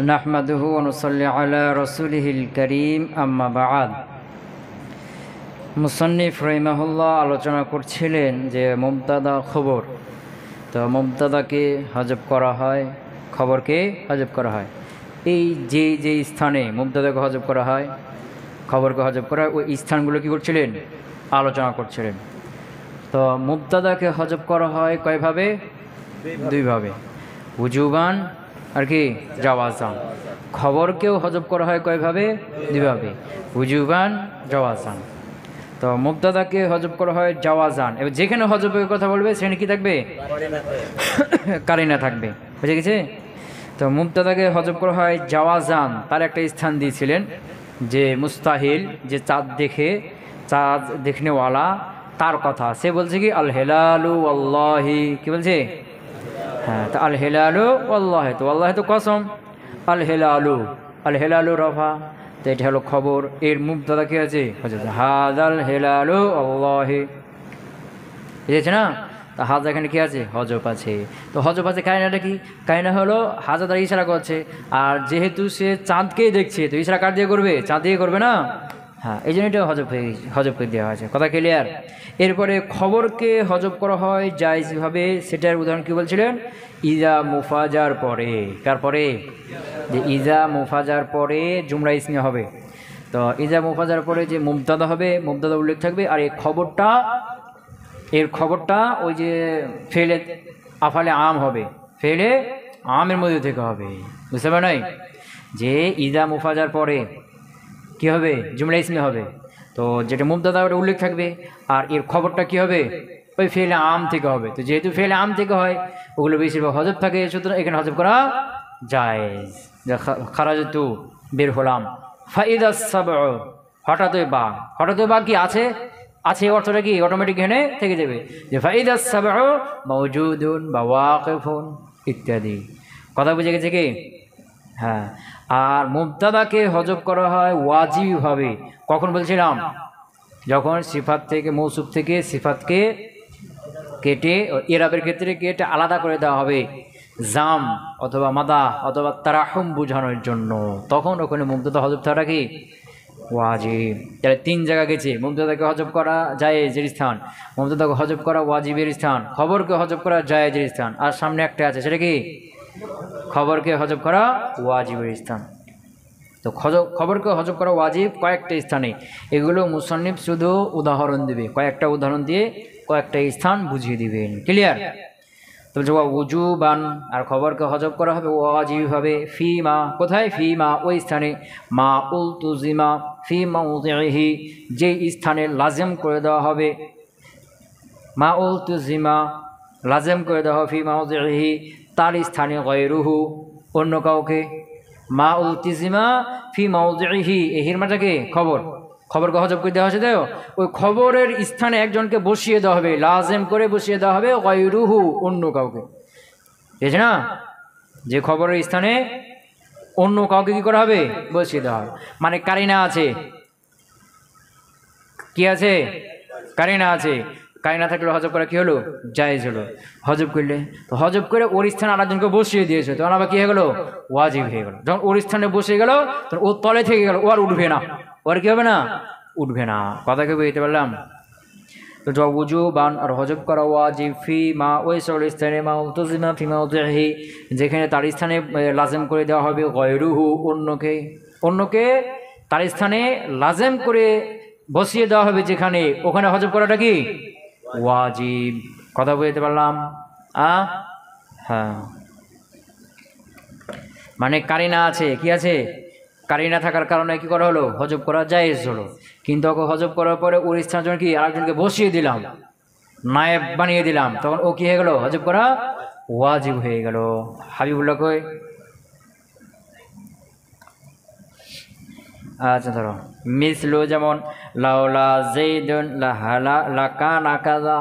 نحمده ونصلي على رسوله الكريم أما بعد মুসান্নিফ রাহিমাহুল্লাহ আলোচনা করছিলেন যে মুবতাদা খবর। তো মুবতাদাকে হজব করা হয়, খবরকে হজব করা হয়। এই যে স্থানে মুবতাদাকে হজব করা হয়, খবরকে হজব করা হয়, ওই স্থানগুলো কী করছিলেন? আলোচনা করছিলেন। তো মুবতাদাকে হজব করা হয় কয়ভাবে? দুইভাবে, উজুবান আর কি জাওয়াজান। খবরকেও হজব করা হয় কয়ভাবে? দুইভাবে, উজুবান জাওয়াজান। তো মুবতাদাকে হজব করা হয় জাওয়াজান। এবার যেখানে হজবের কথা বলবে সেখানে কি থাকবে? কারিনা থাকবে। বুঝে গেছে? তো মুবতাদাকে হজব করা হয় জাওয়াজান। তার একটা স্থান দিয়েছিলেন যে মুস্তাহিল, যে চাঁদ দেখনেওয়ালা, তার কথা সে বলছে কি আল হেলালু আল্লাহি, কি বলছে? হ্যাঁ, তো আল হেলালু আল্লাহি, তো আল্লাহ তো কসম, আল হেলালু রফা, তো এটা হলো খবর। এর মুবতাদা কি আছে? হাদাল হেলালু আল্লাহি, বুঝেছে না? তো হাজা এখানে কি আছে? হজব আছে। তো হজব আছে, কায়নাটা কি? কায়না হলো হাজা দ্বারা ইশারা করছে, আর যেহেতু সে চাঁদকেই দেখছে তো ইশারা কার দিয়ে করবে? চাঁদ দিয়ে করবে না? হ্যাঁ, এই জন্য এটা হজব করে দেওয়া হয়েছে। কথা ক্লিয়ার? এরপরে খবরকে হজব করা হয় জায়েজভাবে। সেটার উদাহরণ কি বলছিলেন? ইজা মুফাজার পরে। কার পরে? যে ইজা মুফাজার পরে জুমরা ইসমিয়া হবে। তো ইজা মুফাজার পরে যে মুবতাদা হবে, মুবতাদা উল্লেখ থাকবে, আর এর খবরটা ওই যে ফেলে আফালে আম হবে, ফেলে আমের মধ্যে থেকে হবে। বুঝতে পারে নাই? যে ইজা মুফাজার পরে কি হবে? জুমলা ইসমি হবে। তো যেটা মুবতাদা ওটা উল্লেখ থাকবে, আর এর খবরটা কি হবে? ওই ফেলে আম থেকে হবে। তো যেহেতু ফেলে আম থেকে হয়, ওগুলো বেশিরভাগ হজব থাকে, সুতরাং এখানে হজব করা জায়েজ। খারাজতু, বের হলাম। ফাইদা সাবউ, হঠাৎ বা কি আছে? অর্থটা কি অটোমেটিক এখানে থেকে যাবে, যে ফাইদা সাবউ মাওজুদুন বা ওয়াকিফুন ইত্যাদি। কথা বুঝে গেছে কি? হ্যাঁ। আর মুবতাদাকে হজব করা হয় ওয়াজিবভাবে। কখন বলছিলাম? যখন সিফাত থেকে, মৌসুফ থেকে সিফাতকে কেটে, ইরাবের ক্ষেত্রে কেটে আলাদা করে দেওয়া হবে, জাম অথবা মাদা অথবা তারাহুম বোঝানোর জন্য, তখন ওখানে মুবতাদা হজব থাকাটা কি ওয়াজিব। তাহলে 3 জায়গা গেছে। মুবতাদাকে হজব করা জায়েজের স্থান, মুবতাদাকে হজব করা ওয়াজিবের স্থান, খবরকে হজব করা জায়েজের স্থান, আর সামনে একটা আছে, সেটা কি? খবরকে হজব করা ওয়াজিবের স্থান। তো খবরকে হজব করা ওয়াজিব কয়েকটা স্থানে। এগুলো মুসান্নিফ শুধু উদাহরণ দিবে, কয়েকটা উদাহরণ দিয়ে কয়েকটা স্থান বুঝিয়ে দিবেন। ক্লিয়ার? তো উজুবান, আর খবরকে হজব করা হবে ওয়াজিব হবে ফিমা, কোথায়? ফিমা, ওই স্থানে, মা উলতুজিমা ফি মাউযিহি, যে স্থানে লাজেম করে দেওয়া হবে, মা উলতুজিমা লাজেম করে দেওয়া হবে, ফি মাউযিহি তার স্থানে, গায়রুহু অন্য কাউকে, মা উলতিজিমা ফি মাউযিহি, এই হিরমাটাকে খবরকে হজব করে দেওয়া হয়েছে। তাই ওই খবরের স্থানে একজনকে বসিয়ে দেওয়া হবে, লাজেম করে বসিয়ে দেওয়া হবে, গায়রুহু অন্য কাউকে। বুঝেছে না? যে খবরের স্থানে অন্য কাউকে কি করা হবে? বসিয়ে দেওয়া হবে। মানে কারিনা আছে, কি আছে? কারিনা আছে। কারিনা থাকলে হজব করা কি হলো? জায়েজ হলো। হজব করলে, তো হজব করে ওর স্থানে আরেকজনকে বসিয়ে দিয়েছে, তখন আবার কি হয়ে গেল? ওয়াজিব হয়ে গেল। যখন ওর স্থানে বসে গেল, তখন ও তলে থেকে গেল, ও আর উঠবে না। ওর কি হবে না? উঠবে না। কথা কি বুঝতে পারলাম? তো উজুবান, আর হজব করা ওয়াজিব ফি মা, ওই সকল স্থানে, মা উলতুজিমা ফি মাউযিহি, যেখানে তার স্থানে লাজেম করে দেওয়া হবে, গায়রুহু অন্যকে তার স্থানে লাজেম করে বসিয়ে দেওয়া হবে, যেখানে, ওখানে হজব করাটা কি ওয়াজিব। কথা বুঝতে পারলাম? হ্যাঁ, মানে কারিনা আছে, কি আছে? কারিনা থাকার কারণে কি করা হলো? হজব করা জায়েজ হলো। কিন্তু ওকে হজব করার পরে ওর স্থান জন্য কি আরেকজনকে বসিয়ে দিলাম, নায়েব বানিয়ে দিলাম, তখন ও কি হয়ে গেল? হজব করা ওয়াজিব হয়ে গেল। হাবিবুল্লাহ কই? আচ্ছা, ধরো মিসলু, যেমন লাউলা যাইদুন লাকানা কাযা,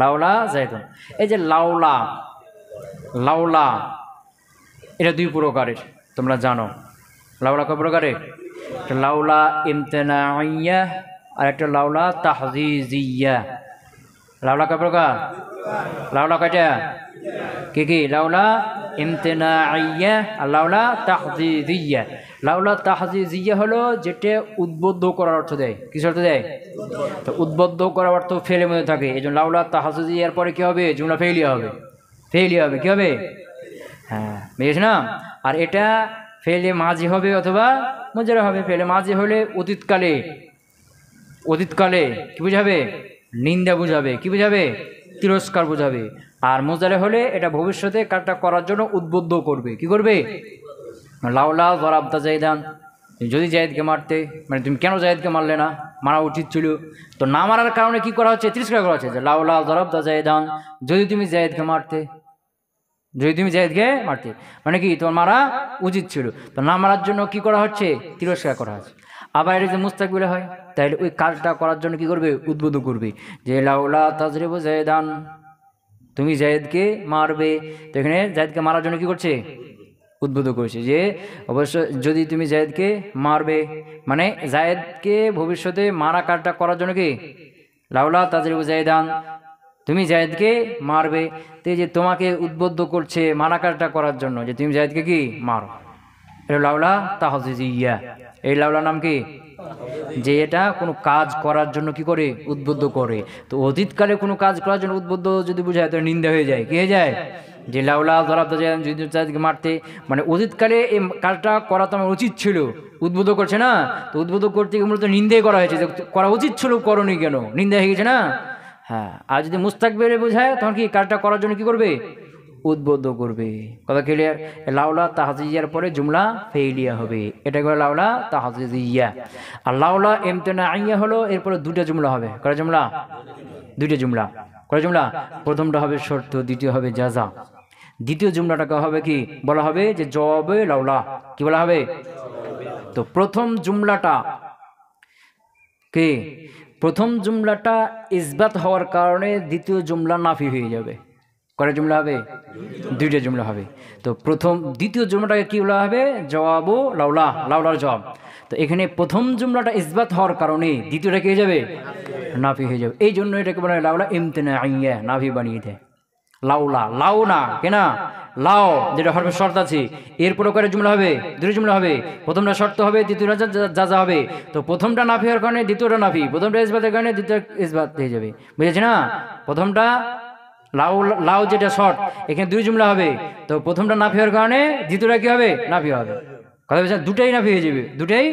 লাউলা যাইদুন। এই যে লাউলা এটা 2 প্রকারের, তোমরা জানো। লাউলা কয় প্রকারের? একটা লাউলা ইমতিনাইয়া, আর একটা লাউলা তাহজিজিয়া। লাউলা কয় প্রকার? লাউলা কয়টা? কি? লাউলা ইমতিনাইয়া আর লাউলা তাহদিদিয়া। লাউলা তাহদিদিয়া হলো যেটা উদ্বুদ্ধ করার অর্থ দেয়। কিসের অর্থ দেয়? তো উদ্বুদ্ধ করার অর্থ ফেলের মধ্যে থাকে, এই জন্য লাউলা তাহদিদিয়ার পরে কি হবে? জুমলা ফেলিয়া হবে। ফেলিয়া হবে, কি হবে? হ্যাঁ, বুঝেছ না? আর এটা ফেলে মাঝি হবে অথবা মুজারা হবে। ফেলে মাঝি হলে অতীতকালে, অতীতকালে কি বুঝাবে? নিন্দা বুঝাবে। কি বুঝাবে? তিরস্কার বুঝাবে। আর মুজারে হলে এটা ভবিষ্যতে কাজটা করার জন্য উদ্বুদ্ধ করবে। কি করবে? লাউলা জরাবতা জাইদান, যদি জায়েদকে মারতে, মানে তুমি কেন জায়েদকে মারলে না? মারা উচিত ছিল। তো না মারার কারণে কি করা হচ্ছে? তিরস্কার করা হচ্ছে যে লাউলা জরাবতা জাইদান, যদি তুমি জায়েদকে মারতে, যদি তুমি জায়েদকে মারতে মানে কি তোমার মারা উচিত ছিল। তো না মারার জন্য কি করা হচ্ছে? তিরস্কার করা হচ্ছে। আবার এটা যে মুস্তাকবিলে হয়, তাহলে ওই কাজটা করার জন্য কি করবে? উদ্বুদ্ধ করবে যে লাউলা তাজরিবু জায়দান, তুমি জায়েদকে মারবে। তো এখানে জায়েদকে মারার জন্য কি করছে? উদ্বুদ্ধ করেছে যে অবশ্য যদি তুমি জায়েদকে মারবে, মানে জায়েদকে ভবিষ্যতে মারা কাজটা করার জন্য কি লাউলা তাজরিবু জায়দান, তুমি জায়েদকে মারবে। তো এই যে তোমাকে উদ্বুদ্ধ করছে মারা কাজটা করার জন্য যে তুমি জায়েদকে কি মারো, এটা লাউলা তাহজিজিয়া। এই লাউলা নাম কি? যে এটা কোনো কাজ করার জন্য কি করে? উদ্বুদ্ধ করে। তো অতীতকালে কোনো কাজ করার জন্য উদ্বুদ্ধ যদি বুঝায় তো নিন্দা হয়ে যায়। কি হয়ে যায়? যে লাউলা জরাবতা জায়দান, যদি জায়েদকে মারতে, মানে অতীতকালে এই কাজটা করা তো আমার উচিত ছিল, উদ্বুদ্ধ করছে না? তো উদ্বুদ্ধ করতে গিয়ে মূলত নিন্দাই করা হয়েছে যে করা উচিত ছিল, করনি কেন? নিন্দা হয়ে গেছে না? হ্যাঁ। আর যদি মুস্তাকবিলে বোঝায় তখন কি কাজটা করার জন্য কি করবে? উদ্বুদ্ধ করবে। কথা ক্লিয়ার? লাউলা তাহজিজিয়ার পরে জুমলা ফেইলিয়া হবে, এটা করে লাউলা তাহজিজিয়া। আর লাউলা ইমতিনাইয়া হলো এরপরে দুটো জুমলা হবে। কয়টা জুমলা? দুইটা জুমলা। কয়টা জুমলা? প্রথমটা হবে শর্ত, দ্বিতীয় হবে জাযা। দ্বিতীয় জুমলাটাকে হবে কি বলা হবে? যে জবাবে লাউলা। কি বলা হবে? তো প্রথম জুমলাটা কি? প্রথম জুমলাটা ইসবাত হওয়ার কারণে দ্বিতীয় জুমলা নাফি হয়ে যাবে। কয়টা জুমলা হবে? দুইটা জুমলা হবে। তো দ্বিতীয় জুমলাটাকে কি বলা হবে? জবাবু লাউলা, লাউলার জবাব। তো এখানে প্রথম জুমলাটা ইসবাত হওয়ার কারণে দ্বিতীয়টা কি হয়ে যাবে? নাফি হয়ে যাবে। এই জন্য এটাকে বলা হয় লাউলা ইমতিনাইয়া, নাফি বানিয়ে দেয়। লাউলা, লাউ না কেনা, লাও যেটা হরফে শর্ত আছে। এরপরে কয়টা জুমলা হবে? দুটো জুমলা হবে। প্রথমটা শর্ত হবে, দ্বিতীয়টা জাযা হবে। তো প্রথমটা নাফি হওয়ার কারণে দ্বিতীয়টা নাফি, প্রথমটা ইসবাতের কারণে দ্বিতীয় ইসবাত হয়ে যাবে। বুঝেছি না? প্রথমটা লাউ, লাউ যেটা শর্ট, এখানে দুই জুমলা হবে। তো প্রথমটা নাফি হওয়ার কারণে দ্বিতীয়টা কি হবে? নাফি হবে। কথা বলছেন? দুটাই নাফি হয়ে যাবে। দুটাই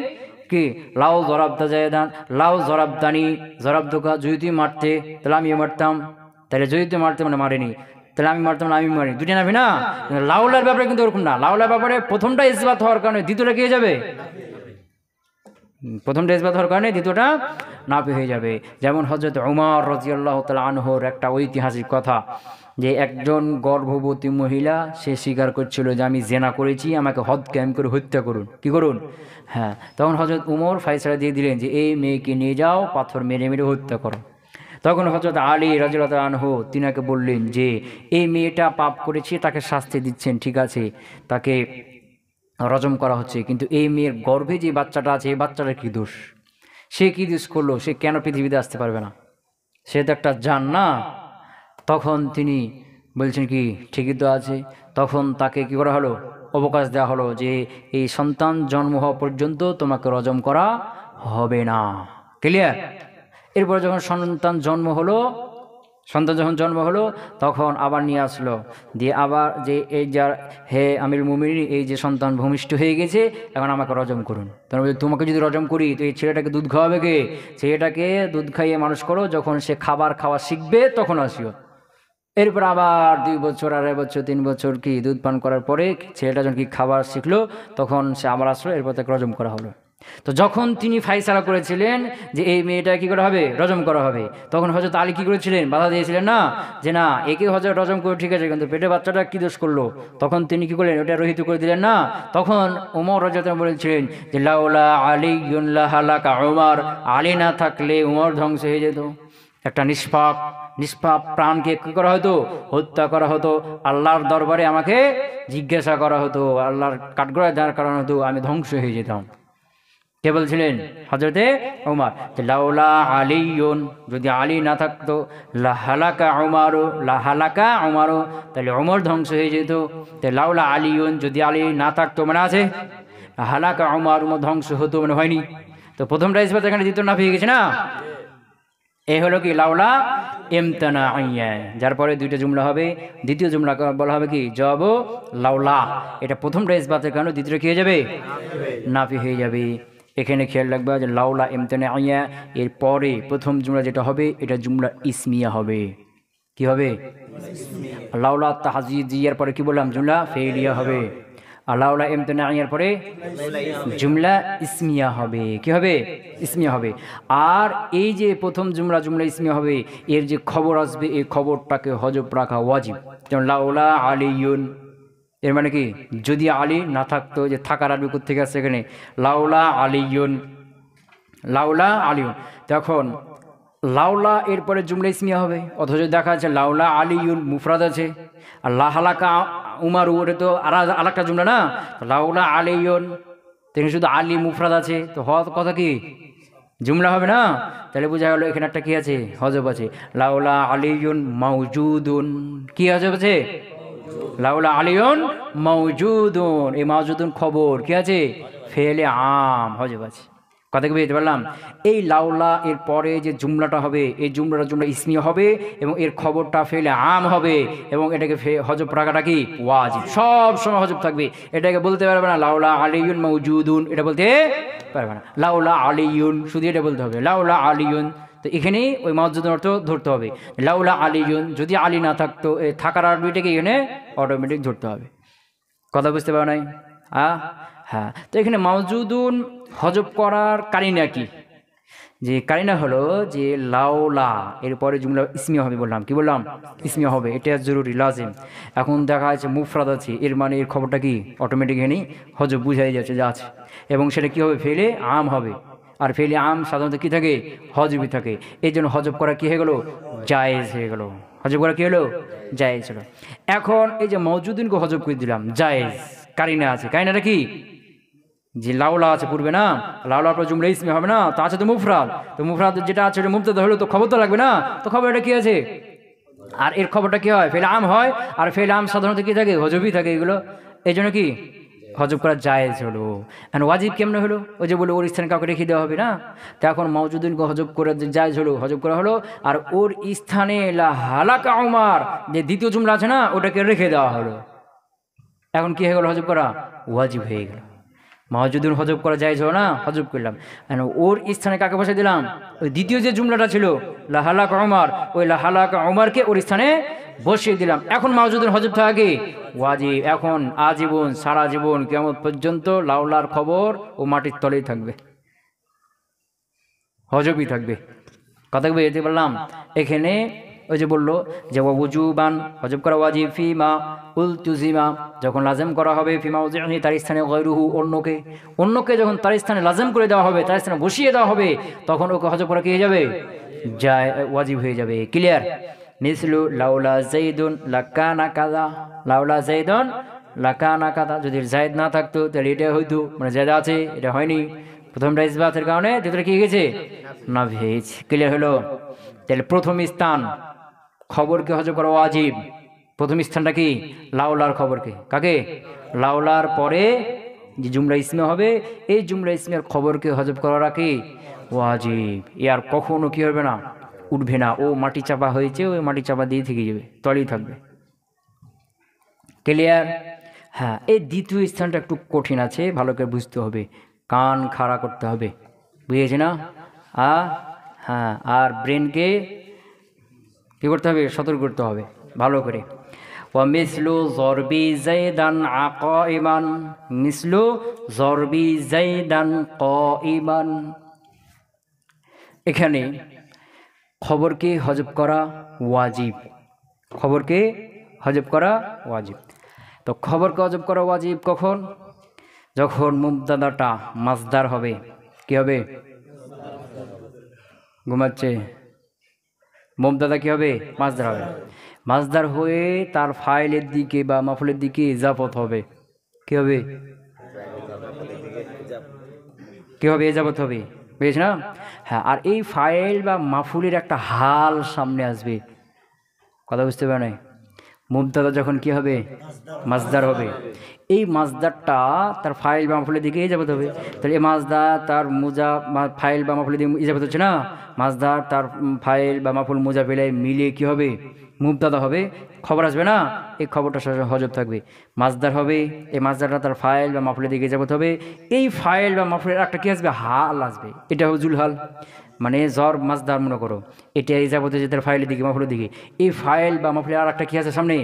কি? লাউ জরাবতা জায়দান, লাউ জরাবদানি, জরাবদুকা, যদি তুমি মারতে তাহলে আমিও মারতাম, তাহলে যদি তুমি মারতে মানে মারেনি, তাহলে আমি মারতাম না, আমি মারি। দুটি নাফি না? লাউলার ব্যাপারে কিন্তু ওরকম না। লাউলার ব্যাপারে প্রথমটা ইসবাত হওয়ার কারণে দ্বিতীয়টা কি হয়ে যাবে? প্রথমটা ইসবাত হওয়ার কারণে দ্বিতীয়টা নাফি হয়ে যাবে। যেমন হযরত উমর রাদিয়াল্লাহু তাআলা আনহুর একটা ঐতিহাসিক কথা, যে একজন গর্ভবতী মহিলা সে স্বীকার করছিল যে আমি জেনা করেছি, আমাকে হদ কায়েম করে হত্যা করুন। কি করুন? হ্যাঁ। তখন হযরত উমর ফয়সালা দিয়ে দিলেন যে এই মেয়েকে নিয়ে যাও, পাথর মেরে মেরে হত্যা করো। তখন হযরত আলী রাদিয়াল্লাহু তাআলা আনহু তিনাকে বললেন যে এই মেয়েটা পাপ করেছে, তাকে শাস্তি দিচ্ছেন, ঠিক আছে, তাকে রজম করা হচ্ছে, কিন্তু এই মেয়ের গর্ভে যে বাচ্চাটা আছে এই বাচ্চাটার কী দোষ? সে কী দোষ করলো? সে কেন পৃথিবীতে আসতে পারবে না? সে তো একটা জান না। তখন তিনি বলছেন কি ঠিকই তো আছে। তখন তাকে কি করা হলো? অবকাশ দেওয়া হলো যে এই সন্তান জন্ম হওয়া পর্যন্ত তোমাকে রজম করা হবে না। ক্লিয়ার? এরপর যখন সন্তান যখন জন্ম হলো তখন আবার নিয়ে আসলো, দিয়ে আবার যে এই যার হে আমিরুল মুমিনিন, এই যে সন্তান ভূমিষ্ঠ হয়ে গেছে, এখন আমাকে রজম করুন। তারপরে তোমাকে যদি রজম করি তো এই ছেলেটাকে দুধ খাওয়াবে কে? ছেলেটাকে দুধ খাইয়ে মানুষ করো, যখন সে খাবার খাওয়া শিখবে তখন আসিও। এরপর আবার 2 বছর, 2.5 বছর, 3 বছর কি দুধ পান করার পরে ছেলেটা যখন কি খাবার শিখলো তখন সে আবার আসলো, এরপর তাকে রজম করা হলো। তো যখন তিনি ফায়সালা করেছিলেন যে এই মেয়েটা কি করা হবে? রজম করা হবে, তখন হযরত আলী কি করেছিলেন? বাধা দিয়েছিলেন না, যে না একে হযরত রজম করে ঠিক আছে, কিন্তু পেটে বাচ্চাটা কি দোষ করলো? তখন তিনি কি করলেন? ওটা রহিত করে দিলেন না। তখন ওমর রাদিয়াল্লাহু আনহু বলেছিলেন যে লাউলা আলিয়্যুন লাহালাকা উমর, আলী না থাকলে উমর ধ্বংস হয়ে যেত। একটা নিষ্পাপ প্রাণকে কি করা হতো? হত্যা করা হতো। আল্লাহর দরবারে আমাকে জিজ্ঞাসা করা হতো, আল্লাহর কাঠগড়ায় দাঁড় করানো হতো, আমি ধ্বংস হয়ে যেতাম। কে বলছিলেন? হযরতে ওমর। লাউলা আলিয়ুন, যদি আলী না থাকতো, লাহালাকা উমারু, লাহালাকা উমারু, তাহলে ওমর ধ্বংস হয়ে যেত। তো লাউলা আলিয়ুন, যদি আলী না থাকতো, মানে আছে হালাকা উমার, উমর ধ্বংস হতো, মানে হয়নি। তো প্রথমটা ইসবাত, এখানে দ্বিতীয় নাফি হয়ে গেছে না। এ হলো কি লাউলা ইমতানা আইয়া, যার পরে দুইটা জুমলা হবে। দ্বিতীয় জুমলা বলা হবে কি জবাব লাউলা। এটা প্রথমটা ইসবাতের কারণে দ্বিতীয়টা কি হয়ে যাবে? নাফি হয়ে যাবে। এখানে খেয়াল রাখবা যে লাউলা ইমতানা আইয়া এর পরে প্রথম জুমলা যেটা হবে এটা জুমলা ইসমিয়া হবে। কি হবে? লাউলা তাহজিজিয়ার পরে কি বললাম? জুমলা ফেলিয়া হবে। লাউলা ইমতানা আইয়ার পরে জুমলা ইসমিয়া হবে। কি হবে? ইসমিয়া হবে। আর এই যে প্রথম জুমলা, জুমলা ইসমিয়া হবে, এর যে খবর আসবে এই খবরটাকে হজব রাখা ওয়াজিব। যেমন লাউলা আলিয়ুন, এর মানে কি যদি আলী না থাকতো, যে থাকার আরবি থেকে আসছে এখানে লাউলা আলিয়ুন, লাউলা আলিয়ুন, তখন লাউলা এরপরে জুমলা ইসমিয়া হবে। অথচ দেখা যাচ্ছে লাউলা আলিয়ুন মুফরাদ আছে, আর লাহালাকা উমার, ওটা তো আর একটা জুমলা না। লাউলা আলিয়ুন, তিনি শুধু আলী মুফরাদ আছে, তো হওয়ার কথা কি জুমলা হবে না। তাহলে বোঝা গেল এখানে একটা কি আছে? হজব আছে। লাউলা আলিয়ুন মাউজুদুন, কি হজব আছে? লাউলা আলিয়ুন মাউজুদুন, এই মাউজুদুন খবর কি আছে? ফেলে আম, হজব আছে। কথা কি বুঝতে পারলাম? এই লাউলা এর পরে যে জুমলাটা হবে এই জুমলাটা জুমলা ইসমিয়া হবে এবং এর খবরটা ফেলে আম হবে এবং এটাকে হজব রাখাটা কি ওয়াজিব, সব সময় হজব থাকবে। এটাকে বলতে পারবে না লাউলা আলিয়ুন মাউজুদুন, এটা বলতে পারবে না। লাউলা আলিয়ুন শুধু এটা বলতে হবে, লাউলা আলিয়ুন। তো এখানেই ওই মাউজুদের অর্থ ধরতে হবে। লাউলা আলিয়ুন, যদি আলী না থাকতো, থাকার আরবিটাকে এখানে অটোমেটিক ধরতে হবে। কথা বুঝতে পারো নাই? হ্যাঁ। তো এখানে মাউজুদুন হজব করার কারিনা কি? যে কারিনা হলো যে লাউলা এরপরে জুমলা ইসমিয়া হবে, বললাম কি বললাম? ইসমিয়া হবে, এটা জরুরি লাজিম। এখন দেখা যাচ্ছে মুফরাদ আছে, এর মানে এর খবরটা কি অটোমেটিক এখানে হজব বুঝাই যাচ্ছে যা আছে, এবং সেটা কি হবে? ফেলে আম হবে। আর ফেলে আম সাধারণত কি থাকে? হজবই থাকে। এই জন্য হজব করা কি হয়ে গেল? জায়েজ হয়ে গেল। হজব করা কি হলো? জায়েজ হলো। এখন এই যে মওজুদিনকে হজব করে দিলাম, জায়েজ কারিনা আছে। কারিনাটা কি? যে লাউলা আছে পূর্বে না, লাউলার পর জুমলা ইসমি হবে না, তা আছে তো মুফরাদ। তো মুফরাদ যেটা আছে ওটা মুবতাদা হলো, তো খবর তো লাগবে না। তো খবরটা কি আছে? আর এর খবরটা কি হয়? ফেলে আম হয়। আর ফেলে আম সাধারণত কি থাকে? হজবই থাকে এগুলো। এই জন্য কি হজব করা জায়েজ হলো। এখন ওয়াজিব কেমন হলো? ওই যে বলে ওর স্থানে কাউকে রেখে দেওয়া হবে না। তো এখন মওজুদিনকে হজব করে জায়েজ হলো, হজব করা হলো। আর ওর স্থানে লা হালাকা উমার যে দ্বিতীয় জুমলা আছে না, ওটাকে রেখে দেওয়া হলো। এখন কি হয়ে গেল? হজব করা ওয়াজিব হয়ে গেল। মাওজুদুন হজব করা যায় না, হজব করলাম। ওর স্থানে কাকে বসে দিলাম? ওই দ্বিতীয় যে জুমলাটা ছিল লাহালাক উমার, ওই লাহালাক উমারকে ওর স্থানে বসিয়ে দিলাম। এখন মাওজুদুন হজব থাকে ওয়াজিব। এখন আজীবন, সারা জীবন কিয়ামত পর্যন্ত লাউলার খবর ও মাটির তলেই থাকবে, হজবই থাকবে। কথা বুঝতে পারলাম? এখানে ওই যে বললো যে ওয়াজুবান হজব করা ওয়াজিব, ফিমা উলতুজিমা যখন লাজেম করা হবে, ফিমা উজিহি তার স্থানে গৈরুহু অন্যকে যখন তার স্থানে লাজেম করে দেওয়া হবে, তার স্থানে বসিয়ে দেওয়া হবে, তখন ওকে হজব করা কি হয়ে যাবে? যায়, ওয়াজিব হয়ে যাবে। ক্লিয়ার? মিসলু লাউলা যাইদুন লাকানা কাযা, লাউলা যাইদুন লাকানা কাযা, যদি জায়েদ না থাকতো তাহলে এটা হইতো, মানে জায়েদ আছে এটা হয়নি। প্রথমটা ইসবাতের কারণে দ্বিতীয়টা কি গেছে? না ভেজ। ক্লিয়ার হলো? তাহলে প্রথম স্থান খবরকে হজব করা ওয়াজিব। প্রথম স্থানটা কি? লাউলার খবরকে। কাকে? লাউলার পরে যে জুমলা ইসমে হবে এই জুমলা ইসমের খবরকে হজব করা কি ওয়াজিব। এ আর কখনো কি হবে না? উঠবে না। ও মাটি চাপা হয়েছে, ওই মাটি চাপা দিয়ে থেকে যাবে, তলেই থাকবে। ক্লিয়ার? হ্যাঁ। এই দ্বিতীয় স্থানটা একটু কঠিন আছে, ভালো করে বুঝতে হবে, কান খাড়া করতে হবে, বুঝেছি না? হ্যাঁ। আর ব্রেনকে কী করতে হবে? সতর্ক করতে হবে ভালো করে। মিসলু জরবি যাইদান আকাইমান, মিসলু জরবি যাইদান কাইমান। এখানে খবরকে হজব করা ওয়াজিব, খবরকে হজব করা ওয়াজিব। তো খবরকে হজব করা ওয়াজিব কখন? যখন মুবতাদাটা মাসদার হবে। কি হবে? ঘুমাচ্ছে। মুবতাদা কি হবে? মাসদার হবে। মাসদার হয়ে তার ফাইলের দিকে বা মাফুলের দিকে ইজাফত হবে। কি হবে? কী হবে? এ যাবত হবে, বুঝেছ না? হ্যাঁ, আর এই ফাইল বা মাফুলের একটা হাল সামনে আসবে, কথা বুঝতে পারে নাই? মুবতাদা যখন কি হবে? মাজদার হবে। এই মাজদারটা তার ফাইল বা মাফুলের দিকে ইজাবত হবে। তাহলে এই মাজদার তার মুজা ফাইল বা মাফুলের দিকে ইজাবত হচ্ছে না, মাজদার তার ফাইল বা মাফুল মুজা পেলে মিলিয়ে কি হবে? মুবতাদা হবে। খবর আসবে না, এই খবরটা হজব থাকবে। মাজদার হবে, এই মাজদারটা তার ফাইল বা মাফুলের দিকে ইজাবত হবে। এই ফাইল বা মাফুলের একটা কি আসবে? হাল আসবে, এটা হবে জুলহাল। মানে জ্বর মাজদার মনে করো, এটা ইজাবত যে তার ফাইলের দিকে মাফুলের দিকে, এই ফাইল বা মাফুলের আর একটা কি আছে সামনে?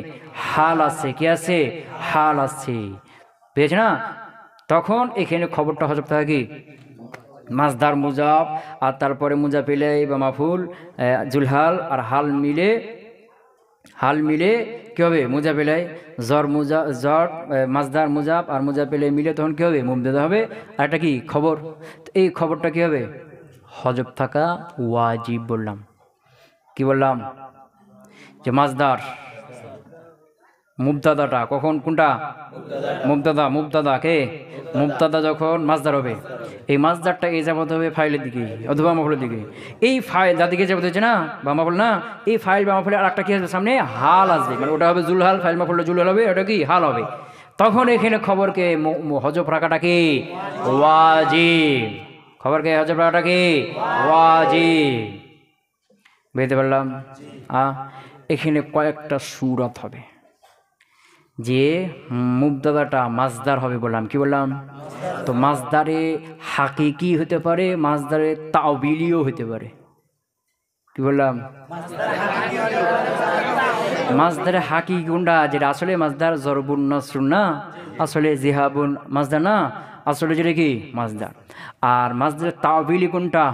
হাল আছে। কি আছে? হাল আছে, পেয়েছে না? তখন এখানে খবরটা হজব থাকে কি? মাজদার মুজাব আর তারপরে মুজা পেলে বা মাফুল জুলহাল আর হাল মিলে কী হবে? মুজা পেলাই জ্বর মাজদার মুজাব আর মুজা পেলে মিলে তখন কী হবে? মুবতাদা হবে। আর একটা কি খবর? এই খবরটা কী হবে? হজব থাকা ওয়াজিব বললাম। কি বললাম? যে মাজদার মুবতাদাটা কখন, কোনটা? মুবতাদা কে? মুবতাদা যখন মাজদার হবে, এই মাজদারটা এ যাবত হবে ফাইলের দিকে অথবা মাফুলের দিকে। এই ফাইল যার দিকে যাবত হচ্ছে না বা মাফুল না, এই ফাইল বা মাফুলের আর একটা কি আসবে সামনে? হাল আসবে। মানে ওটা হবে জুলহাল, ফাইল মাফুলটা জুলহাল হবে, ওটা কি হাল হবে। তখন এখানে খবরকে হজব রাখাটা কি? ওয়াজিব। খবরকে হজব রাখাটা কি? ওয়াজিব। বুঝতে পারলাম? এখানে কয়েকটা সূরত হবে যে মুবতাদাটা মাজদার হবে বললাম। কি বললাম? তো মাজদারে হাকিকি হতে পারে, মাজদারে তাওবিলিও হতে পারে। কি বললাম? মাজদারে হাকিকি কোনটা? যেটা আসলে মাজদার জরবুন নাসরুন না, আসলে জিহাবুন মাজদার না, আসলে যেটা কি মাজদার। আর মাজদারে তাওবিলি কোনটা?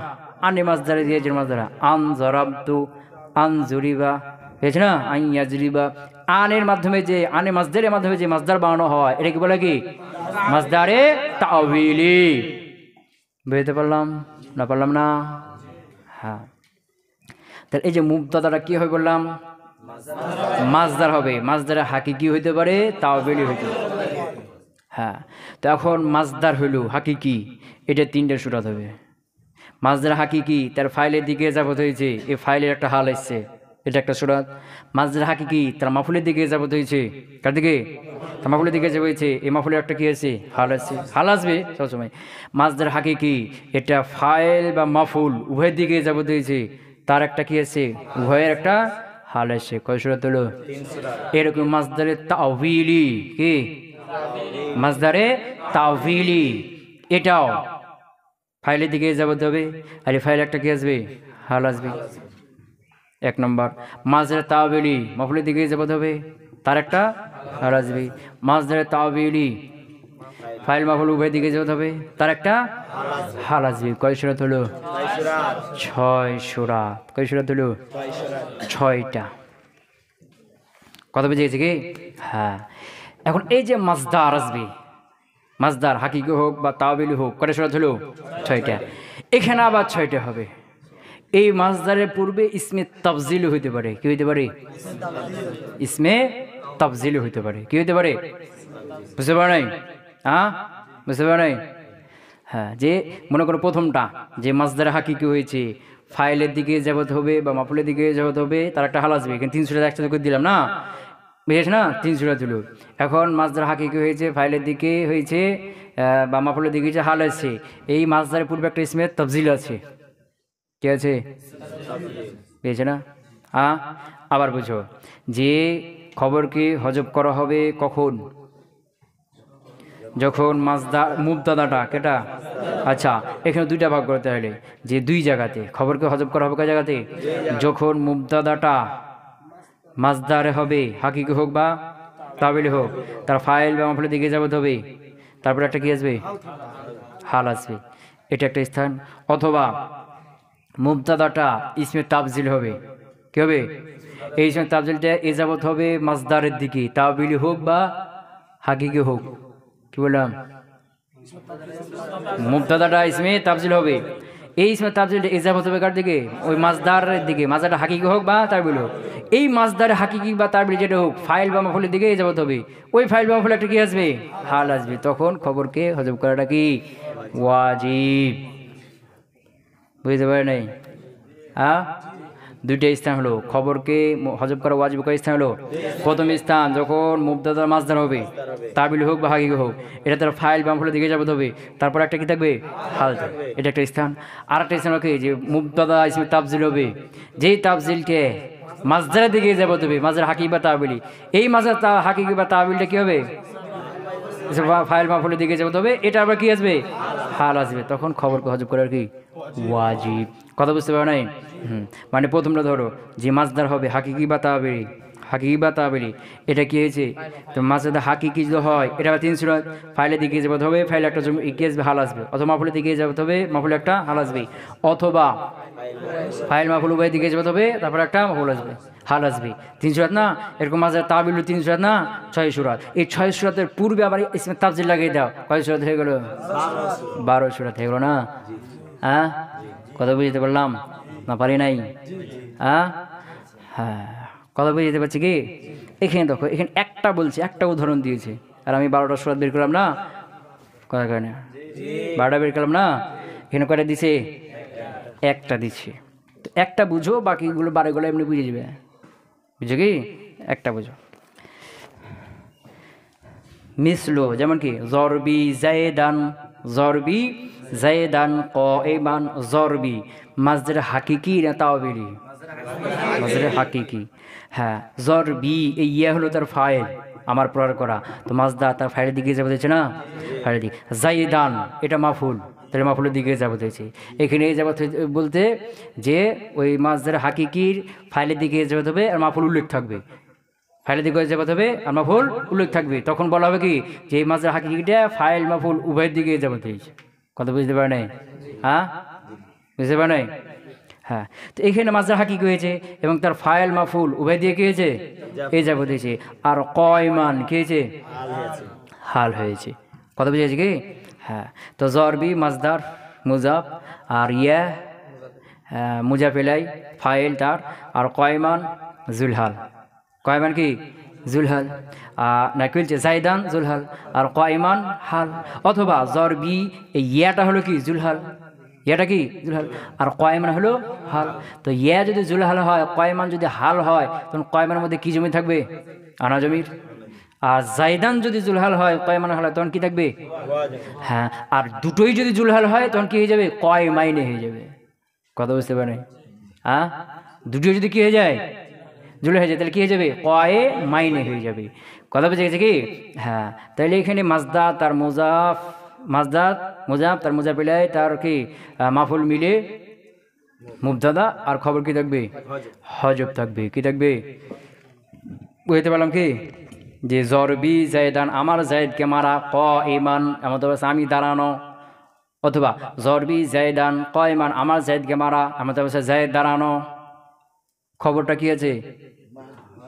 আনে মাজদারে দিয়ে যে মাজদার আন জরাবতু আন জুরিবা, হয়েছে না? আইয়াজরিবা, আনের মাধ্যমে যে আনে মাজদারের মাধ্যমে যে মাজদার বানানো হয় এটা কি বলে? কি মাজদারে তাওবিলি। বুঝতে পারলাম না? পারলাম না? হ্যাঁ, তাহলে এই যে মুবতাদাটা কি হবে বললাম? মাজদার হবে। মাজদারে হাকিকি হইতে পারে, তাওবিলি হইতে পারে। হ্যাঁ, তো এখন মাজদার হইল হাকিকি, এটা তিনটে সূরত হবে। মাজদার হাকিকি তার ফাইলের দিকে যাবত হয়েছে, এই ফাইলের একটা হাল এসছে, এটা একটা সূরত। মাজদার হাকিকি তার মাফুলের দিকে যাবত হয়েছে, কার দিকে? তার মাফুলের দিকে যাবত হয়েছে, এই মাফুলের একটা কি আছে? হাল আসছে। হাল আসবে সবসময়। মাজদার হাকিকি এটা ফাইল বা মাফুল উভয়ের দিকে যাবত হয়েছে, তার একটা কি আছে? উভয়ের একটা হাল আসছে। কয় সূরত হলো? এরকম মাজদারে তাওবিলি, কি মাজদারে তাওবিলি, এটাও ফাইলের দিকে যাবত হবে, আর এই ফাইল একটা কি আসবে? হাল আসবে। এক নম্বর। মাজদারে তাওবিলি মাফুলের দিকে যাবত হবে, তার একটা হাল আসবে। মাজদারে তাওবিলি ফাইল মাফুল উভয়ের দিকে যাবত হবে, তার একটা হাল আসবে। কয় সূরত হলো? 6 সূরত। কয় সূরত হলো? 6টা। কথা বুঝে গেছে কি? হ্যাঁ, এখন এই যে মাজদার আসবে, মাজদার হাকিকি হোক বা তাওবিলি হোক, কয় সূরত হলো? 6টা। এখানে আবার 6টা হবে। এই মাজদারের পূর্বে ইসমে তাফজিল হইতে পারে। কি হইতে পারে? ইসমে তাফজিল হইতে পারে। কি হইতে পারে? বুঝতে পারে নাই? বুঝতে পারে নাই? হ্যাঁ, যে মনে করো প্রথমটা যে মাজদারে হাকিকি হয়েছে, ফাইলের দিকে যাবত হবে বা মাফুলের দিকে যাবত হবে, তার একটা হাল আসবে। এখানে 3 সূরত একসাথে করে দিলাম না, বুঝেছ না? 3 সূরত হলো। এখন মাজদার হাকিকি হয়েছে, ফাইলের দিকে হয়েছে বা মাফুলের দিকে হয়েছে, হাল আছে। এই মাজদারের পূর্বে একটা ইসমে তাফজিল আছে। কি আছে? পেয়েছে না? আবার বুঝো যে খবরকে হজব করা হবে কখন? যখন মাজদার মুবতাদাটা কেটা? আচ্ছা, এখানে দুইটা ভাগ করতে হলে যে দুই জায়গাতে খবরকে হজব করা হবে, কয় জায়গাতে? যখন মুবতাদাটা মাজদারে হবে, হাকিকি হোক বা তাওবিলি হোক, তার ফাইল বা মাফুলের দিকে যাবত হবে, তারপরে একটা কি আসবে? হাল আসবে। এটা একটা স্থান। অথবা মুবতাদাটা ইসমে তাফজিল হবে। কি হবে? এই ইসমে তাফজিলটা এ যাবত হবে মাজদারের দিকে, তাওবিলি হোক বা হাকিকি হোক। কি বললাম? মুবতাদাটা ইসমে তাফজিল হবে, এই ইসমে তাফজিলটা এ যাবত হবে কার দিকে? ওই মাজদারের দিকে। মাজদারটা হাকিকি হোক বা তাওবিলি হোক, এই মাজদারে হাকিকি বা তাওবিলি যেটা হোক, ফাইল বা মাফুলের দিকে এ যাবত হবে। ওই ফাইল বা মাফুল একটা কি আসবে? হাল আসবে। তখন খবরকে হজব করাটা কি? ওয়াজিব। বুঝতে পারে নাই? হ্যাঁ, দুইটা স্থান হলো। খবরকে হজব করা ওয়াজিব করা স্থান হলো প্রথম স্থান যখন মুবতাদা মাসদার হবে, তাবিল হোক বা হাকিকি হোক, এটা তার ফাইল মাফুলের দিকে যাবত হবে, তারপর একটা কি থাকবে? হাল থাকবে। এটা একটা স্থান। আর একটা স্থান কি, যে মুবতাদা ইসমে তাফজিল হবে, যেই তাফজিলকে মাসদারের দিকে যাবত হবে, মাসদার হাকিকি বা তাবিলি, এই মাসদার হাকিকি বা তাবিলটা কি হবে? ফাইল মাফুলের দিকে যাবত হবে, এটা আবার কি আসবে? হাল আসবে। তখন খবরকে হজব করার কি ওয়াজিব। কথা বুঝতে পারো নাই? মানে প্রথমটা ধরো যে মাসদার হবে হাকিকি বা তাবিলি, হাকিকি বা তাবিলি, এটা কি হয়েছে? তো মাসদার হাকিকি যদি হয়, এটা 3 সুরাত, ফাইলের দিকে যাবত হবে, ফাইল একটা কি আসবে? হাল আসবে। অথবা মাফুলের দিকে যাবত হবে, মাফুল একটা হাল আসবে। অথবা ফাইল মাফুল উভয়ের দিকে যাবত হবে, তারপর একটা মাফুল আসবে, হাল আসবে। 3 সুরাত না? এরকম মাসদার তাবিল 3 সুরাত না, 6 সুরাত। এই 6 সুরাতের পূর্বে আবার ইসমে তাফজিল লাগিয়ে দাও, কয় সুরাত হয়ে গেল? 12 সুরাত হয়ে গেল না? হ্যাঁ, কথা বুঝতে পারলাম না? পারি নাই? হ্যাঁ হ্যাঁ, কথা বুঝতে পারছি কি? এখানে দেখো, এখানে একটা বলছে, একটা উদাহরণ দিয়েছে, আর আমি 12টা সুরাত বের করলাম না? কথা কারণে 12টা বের করলাম না? এখানে কয়টা দিছে? একটা দিচ্ছে। তো একটা বুঝো, বাকিগুলো 12গুলো এমনি বুঝে যাবে। বুঝো কি? একটা বুঝো। মিসলো, যেমন কি জরবি জায়দান, জরবি জায়দান কাইমান, জরবি মাসদার হাকিকি না তাওবিলি? মাসদার হাকিকি। হ্যাঁ, জরবি এই ইয়া হলো তার ফাইল, আমার প্রয়ার করা, তো মাসদার তার ফাইলের দিকে যাবো দিয়েছে না? ফাইলের দিকে। জায়দান এটা মাফুল, তাহলে মাফুলের দিকে যাবো দিয়েছে। এখানে যাবো বলতে যে ওই মাসদার হাকিকির ফাইলের দিকে যাবো হবে, আর মাফুল উল্লেখ থাকবে, ফাইলের দিকে যাবত হবে আর মাফুল উল্লেখ থাকবে। তখন বলা হবে কি, যে এই মাসদার হাকিকিটা ফাইল মাফুল উভয়ের দিকে যাবত হয়েছে। কথা বুঝতে পারে নাই? হ্যাঁ, বুঝতে পারে নাই? হ্যাঁ, তো এখানে মাসদার হাকিকি হয়েছে এবং তার ফাইল মাফুল উভয় দিয়ে কি হয়েছে? এই যাবত হয়েছে। আর কয়মান কি হয়েছে? হাল হয়েছে। কথা বুঝেছে কি? হ্যাঁ, তো জরবি মাসদার মুজাফ, আর ইয়া মুজাফেলাই ফাইল তার, আর কয়মান জুলহাল। কয়মান কি? জুলহাল। না কি বলছে? জাইদান জুলহাল, আর কয়মান হাল। অথবা জরবি এই ইয়াটা হলো কি? জুলহাল। ইয়াটা কি? জুলহাল। আর কয়মান হলো হাল। তো ইয়া যদি জুলহাল হয়, কয়মান যদি হাল হয়, তখন কয়মানের মধ্যে কি জমি থাকবে? আনা জমির। আর জাইদান যদি জুলহাল হয়, কয়মান হাল হয়, তখন কি থাকবে? হ্যাঁ, আর দুটোই যদি জুলহাল হয়, তখন কি হয়ে যাবে? কয় মাইনে হয়ে যাবে। কথা বুঝতে পারে? হ্যাঁ, দুটোই যদি কি হয়ে যায়? জুলে হয়ে যায়, তাহলে কি হয়ে যাবে? কয়ে মাইনে হয়ে যাবে। কথা বুঝে গেছে কি? হ্যাঁ, তাহলে এখানে মাসদার তার মুজাফ, মাসদার মুজাফ তার মুজাফিলাই তার কি মাফুল মিলে মুবতাদা, আর খবর কি থাকবে? হজব থাকবে। কি থাকবে? বুঝতে পারলাম কি? যে জরবি জায়দান আমার জায়দকে মারা, ক ইমান এমন আমি দাঁড়ানো। অথবা জরবি জায়দান ক ইমান আমার জায়দকে মারা, এমন জায়দ দাঁড়ানো। খবরটা কি আছে?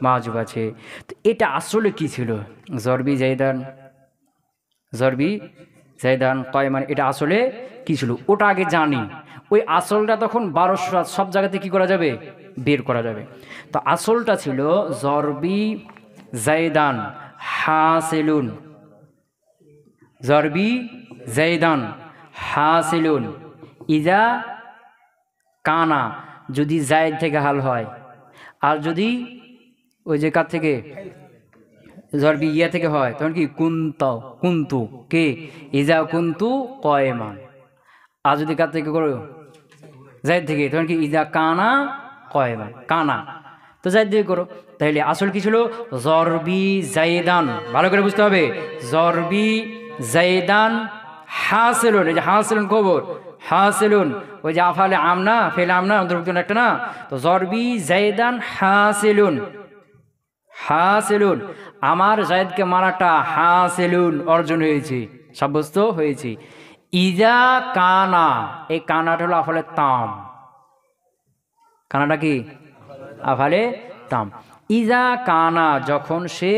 মাহজুব আছে। তো এটা আসলে কি ছিল? জরবি জাইদান, জরবি জাইদান কয়মান, এটা আসলে কি ছিল? ওটা আগে জানি। ওই আসলটা তখন 12 সুরাত সব জায়গাতে কি করা যাবে? বের করা যাবে। তো আসলটা ছিল জরবি জাইদান হাসিলুন, জরবি জাইদান হাসিলুন ইজা কানা, যদি জায়দ থেকে হাল হয়, আর যদি ওই যে কার থেকে জরবি ইয়া থেকে হয়, তখন কি? কুন্ত, কুন্তু কে ইজা কুন্তু কয়মান। আর যদি কার থেকে করো? জায়দ থেকে, তখন কি? ইজা কানা কয়মান, কানা। তো জায়দ থেকে করো। তাহলে আসল কি ছিল? জরবি জাইদান, ভালো করে বুঝতে হবে। জরবি জাইদান হাসিলুন, এই যে হাসিলুন খবর, হাসিলুন ওই যে আফালে আমনা ফেলে আমনা অন্তর্ভুক্ত একটা না? তো জরবি জাইদান হাসিলুন, হাসিলুন আমার জায়দকে মারাটা হাসিলুন অর্জন হয়েছে, সাব্যস্ত হয়েছে। ইজা কানা, এই কানাটা হলো আফালে তাম। কানাটা কি? আফালে তাম। ইজা কানা যখন সে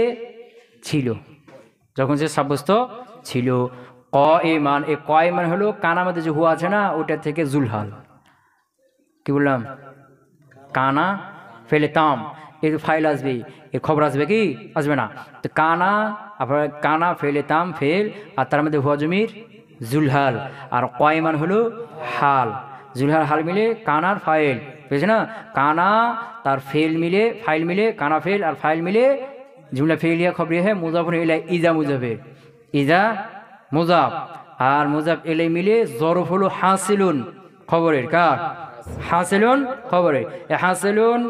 ছিল, যখন সে সাব্যস্ত ছিল। ক ইমান, এ ক ইমান হলো কানা মধ্যে যে হুয়া আছে না, ওটা থেকে জুলহাল। কি বললাম? কানা ফেলে তাম, এর ফাইল আসবে, এর খবর আসবে কি? আসবে না। তো কানা আপনার কানা ফেলে তাম ফেল, আর তার মধ্যে হুয়া জমির জুলহাল, আর কয়মান হলো হাল। জুলহাল হাল মিলে কানার ফাইল, বুঝেছে না? কানা তার ফেল মিলে ফাইল মিলে কানা ফেল, আর ফাইল মিলে জুমলা ফেলিয়া খবরিয়া है মুজাফুন ইলাই ইজা মুজাফের, ইজা মুজাফ, আর মুজাফ ইলাই মিলে জরফ হলো হাসিলুন খবরের, কার? হাসিলুন খবরের। হাসিলুন